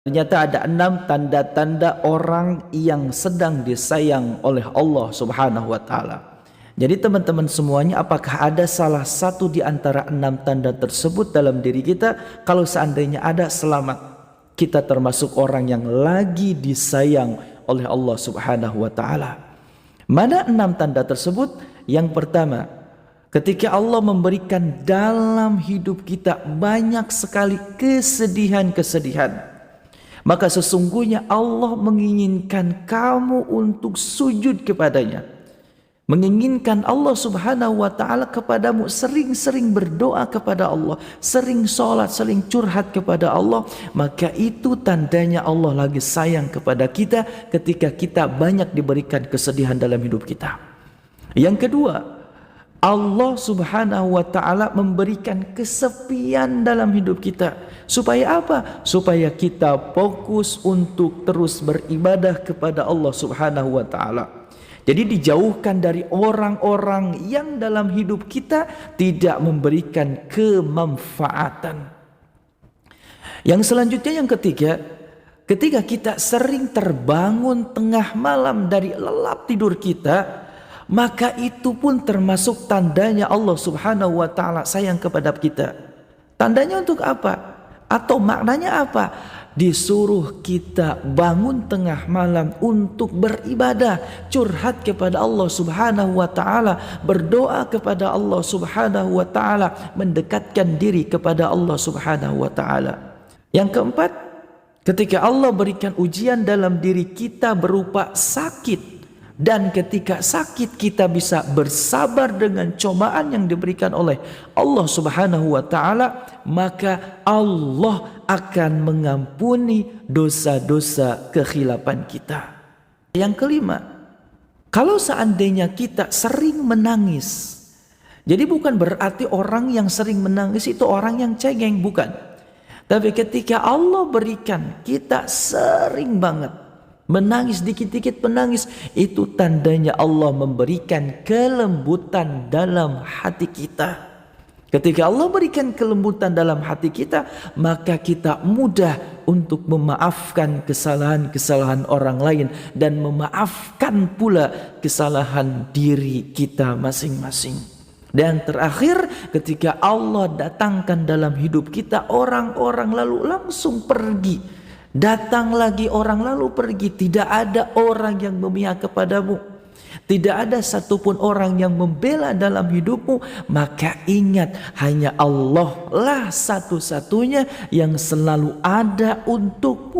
Ternyata ada 6 tanda-tanda orang yang sedang disayang oleh Allah Subhanahu wa taala. Jadi teman-teman semuanya, apakah ada salah satu di antara 6 tanda tersebut dalam diri kita? Kalau seandainya ada, selamat. Kita termasuk orang yang lagi disayang oleh Allah Subhanahu wa taala. Mana 6 tanda tersebut? Yang pertama, ketika Allah memberikan dalam hidup kita banyak sekali kesedihan-kesedihan, maka sesungguhnya Allah menginginkan kamu untuk sujud kepadanya. Menginginkan Allah Subhanahu wa taala kepadamu sering-sering berdoa kepada Allah, sering sholat, sering curhat kepada Allah. Maka itu tandanya Allah lagi sayang kepada kita ketika kita banyak diberikan kesedihan dalam hidup kita. Yang kedua, Allah Subhanahu wa taala memberikan kesepian dalam hidup kita. Supaya apa? Supaya kita fokus untuk terus beribadah kepada Allah Subhanahu wa taala. Jadi dijauhkan dari orang-orang yang dalam hidup kita tidak memberikan kemanfaatan. Yang selanjutnya, yang ketiga, ketika kita sering terbangun tengah malam dari lelap tidur kita, maka itu pun termasuk tandanya Allah Subhanahu wa taala sayang kepada kita. Tandanya untuk apa? Atau maknanya apa? Disuruh kita bangun tengah malam untuk beribadah, curhat kepada Allah Subhanahu wa taala, berdoa kepada Allah Subhanahu wa taala, mendekatkan diri kepada Allah Subhanahu wa taala. Yang keempat, ketika Allah berikan ujian dalam diri kita berupa sakit, dan ketika sakit kita bisa bersabar dengan cobaan yang diberikan oleh Allah Subhanahu wa taala, maka Allah akan mengampuni dosa-dosa kekhilafan kita. Yang kelima, kalau seandainya kita sering menangis, jadi bukan berarti orang yang sering menangis itu orang yang cengeng, bukan. Tapi ketika Allah berikan kita sering banget menangis, dikit-dikit menangis, itu tandanya Allah memberikan kelembutan dalam hati kita. Ketika Allah berikan kelembutan dalam hati kita, maka kita mudah untuk memaafkan kesalahan-kesalahan orang lain dan memaafkan pula kesalahan diri kita masing-masing. Dan terakhir, ketika Allah datangkan dalam hidup kita orang-orang lalu langsung pergi, datang lagi orang lalu pergi, tidak ada orang yang memihak kepadamu, tidak ada satupun orang yang membela dalam hidupmu, maka ingat, hanya Allah lah satu-satunya yang selalu ada untukmu.